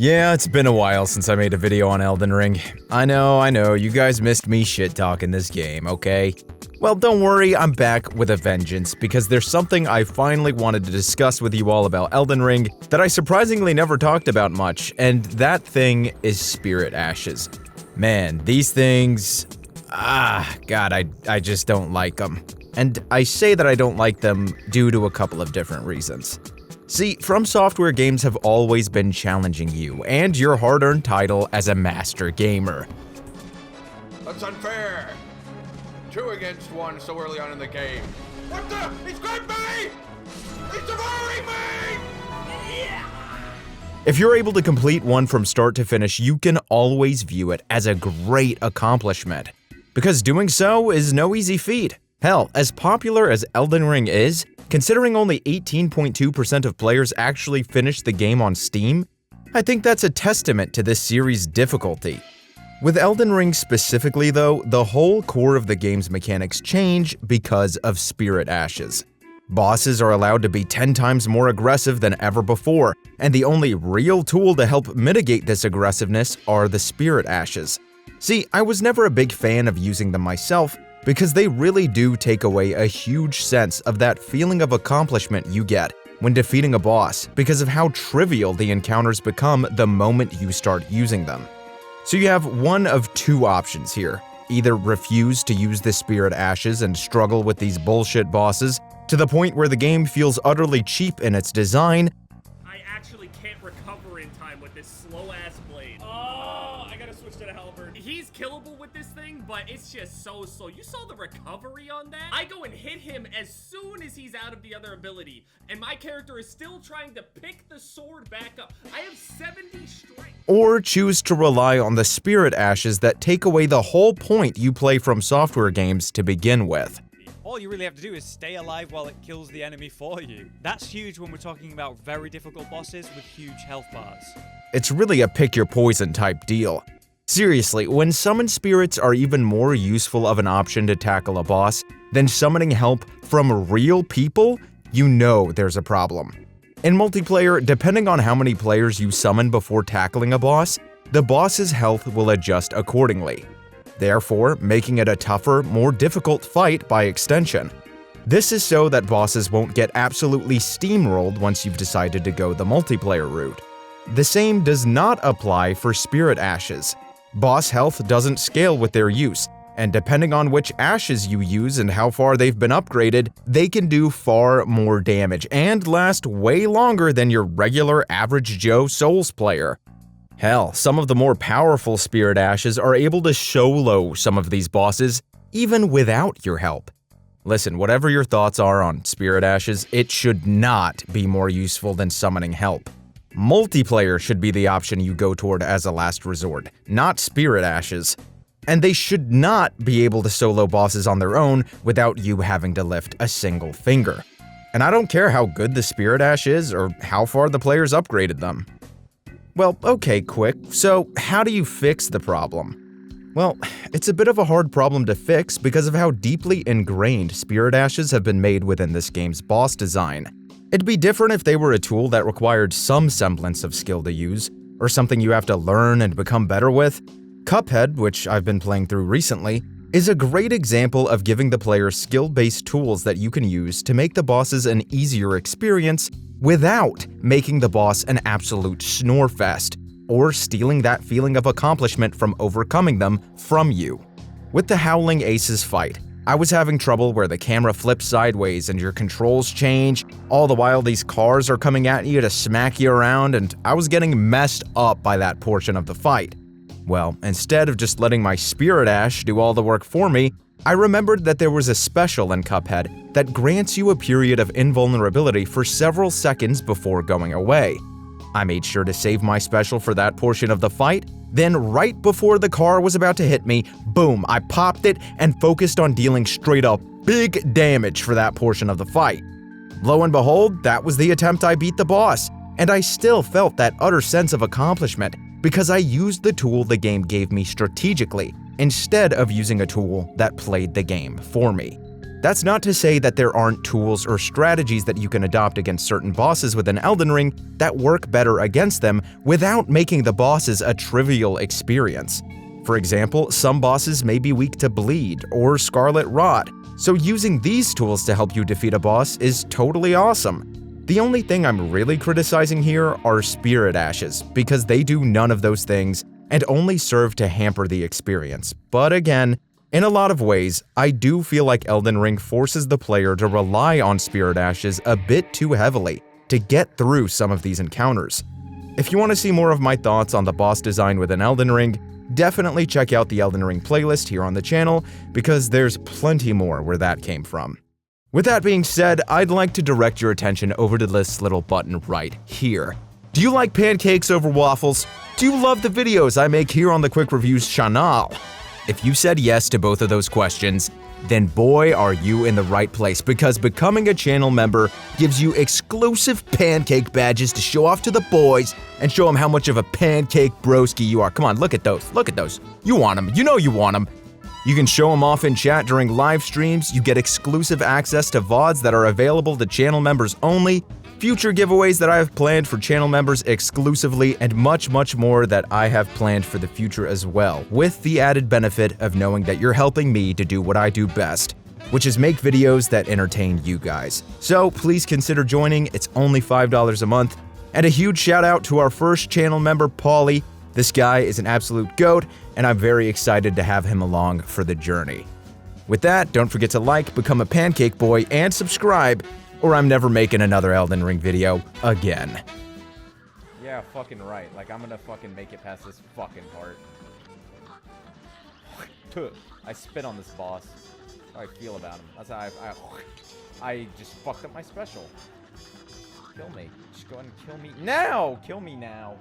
Yeah, it's been a while since I made a video on Elden Ring. I know, you guys missed me shit-talking this game, okay? Well, don't worry, I'm back with a vengeance, because there's something I finally wanted to discuss with you all about Elden Ring that I surprisingly never talked about much, and that thing is Spirit Ashes. Man, these things... God, I just don't like them. And I say that I don't like them due to a couple of different reasons. See, From Software games have always been challenging you and your hard-earned title as a master gamer. That's unfair! 2 against 1 so early on in the game. What the? He's got me! He's devouring me! Yeah! If you're able to complete one from start to finish, you can always view it as a great accomplishment. Because doing so is no easy feat. Hell, as popular as Elden Ring is, considering only 18.2% of players actually finished the game on Steam, I think that's a testament to this series' difficulty. With Elden Ring specifically though, the whole core of the game's mechanics change because of Spirit Ashes. Bosses are allowed to be 10 times more aggressive than ever before, and the only real tool to help mitigate this aggressiveness are the Spirit Ashes. See, I was never a big fan of using them myself, because they really do take away a huge sense of that feeling of accomplishment you get when defeating a boss because of how trivial the encounters become the moment you start using them. So you have one of 2 options here. Either refuse to use the Spirit Ashes and struggle with these bullshit bosses to the point where the game feels utterly cheap in its design. I actually can't recover in time with this slow-ass blade. Oh, I gotta switch to the halberd. He's killable with this thing, but it's just so slow. You saw the recovery on that? I go and hit him as soon as he's out of the other ability, and my character is still trying to pick the sword back up. I have 70 strength. Or choose to rely on the Spirit Ashes that take away the whole point you play From Software games to begin with. All you really have to do is stay alive while it kills the enemy for you. That's huge when we're talking about very difficult bosses with huge health bars. It's really a pick-your-poison type deal. Seriously, when summoned spirits are even more useful of an option to tackle a boss than summoning help from real people, you know there's a problem. In multiplayer, depending on how many players you summon before tackling a boss, the boss's health will adjust accordingly, therefore making it a tougher, more difficult fight by extension. This is so that bosses won't get absolutely steamrolled once you've decided to go the multiplayer route. The same does not apply for Spirit Ashes. Boss health doesn't scale with their use, and depending on which ashes you use and how far they've been upgraded, they can do far more damage and last way longer than your regular average Joe Souls player. Hell, some of the more powerful Spirit Ashes are able to solo some of these bosses even without your help. Listen, whatever your thoughts are on Spirit Ashes, it should not be more useful than summoning help. Multiplayer should be the option you go toward as a last resort, not Spirit Ashes. And they should not be able to solo bosses on their own without you having to lift a single finger. And I don't care how good the Spirit Ash is or how far the players upgraded them. Well, okay, quick, so how do you fix the problem? Well, it's a bit of a hard problem to fix because of how deeply ingrained Spirit Ashes have been made within this game's boss design. It'd be different if they were a tool that required some semblance of skill to use, or something you have to learn and become better with. Cuphead, which I've been playing through recently, is a great example of giving the player skill-based tools that you can use to make the bosses an easier experience without making the boss an absolute snorefest, or stealing that feeling of accomplishment from overcoming them from you. With the Howling Aces fight, I was having trouble where the camera flips sideways and your controls change, all the while these cars are coming at you to smack you around, and I was getting messed up by that portion of the fight. Well, instead of just letting my Spirit Ash do all the work for me, I remembered that there was a special in Cuphead that grants you a period of invulnerability for several seconds before going away. I made sure to save my special for that portion of the fight, then right before the car was about to hit me, boom, I popped it and focused on dealing straight up big damage for that portion of the fight. Lo and behold, that was the attempt I beat the boss, and I still felt that utter sense of accomplishment because I used the tool the game gave me strategically instead of using a tool that played the game for me. That's not to say that there aren't tools or strategies that you can adopt against certain bosses within Elden Ring that work better against them without making the bosses a trivial experience. For example, some bosses may be weak to bleed or scarlet rot, so using these tools to help you defeat a boss is totally awesome. The only thing I'm really criticizing here are spirit ashes, because they do none of those things and only serve to hamper the experience. But again, in a lot of ways, I do feel like Elden Ring forces the player to rely on spirit ashes a bit too heavily to get through some of these encounters. If you want to see more of my thoughts on the boss design within Elden Ring, definitely check out the Elden Ring playlist here on the channel, because there's plenty more where that came from. With that being said, I'd like to direct your attention over to this little button right here. Do you like pancakes over waffles? Do you love the videos I make here on the Quick Reviews channel? If you said yes to both of those questions, then boy are you in the right place, because becoming a channel member gives you exclusive pancake badges to show off to the boys and show them how much of a pancake broski you are. Come on, look at those, look at those. You want them, you know you want them. You can show them off in chat during live streams, you get exclusive access to VODs that are available to channel members only, future giveaways that I have planned for channel members exclusively, and much, much more that I have planned for the future as well, with the added benefit of knowing that you're helping me to do what I do best, which is make videos that entertain you guys. So please consider joining, it's only $5 a month. And a huge shout out to our first channel member, Paulie. This guy is an absolute goat, and I'm very excited to have him along for the journey. With that, don't forget to like, become a pancake boy, and subscribe, or I'm never making another Elden Ring video again. Yeah, fucking right. Like, I'm gonna fucking make it past this fucking part. I spit on this boss. That's how I feel about him. That's how I just fucked up my special. Kill me. Just go ahead and kill me now! Kill me now.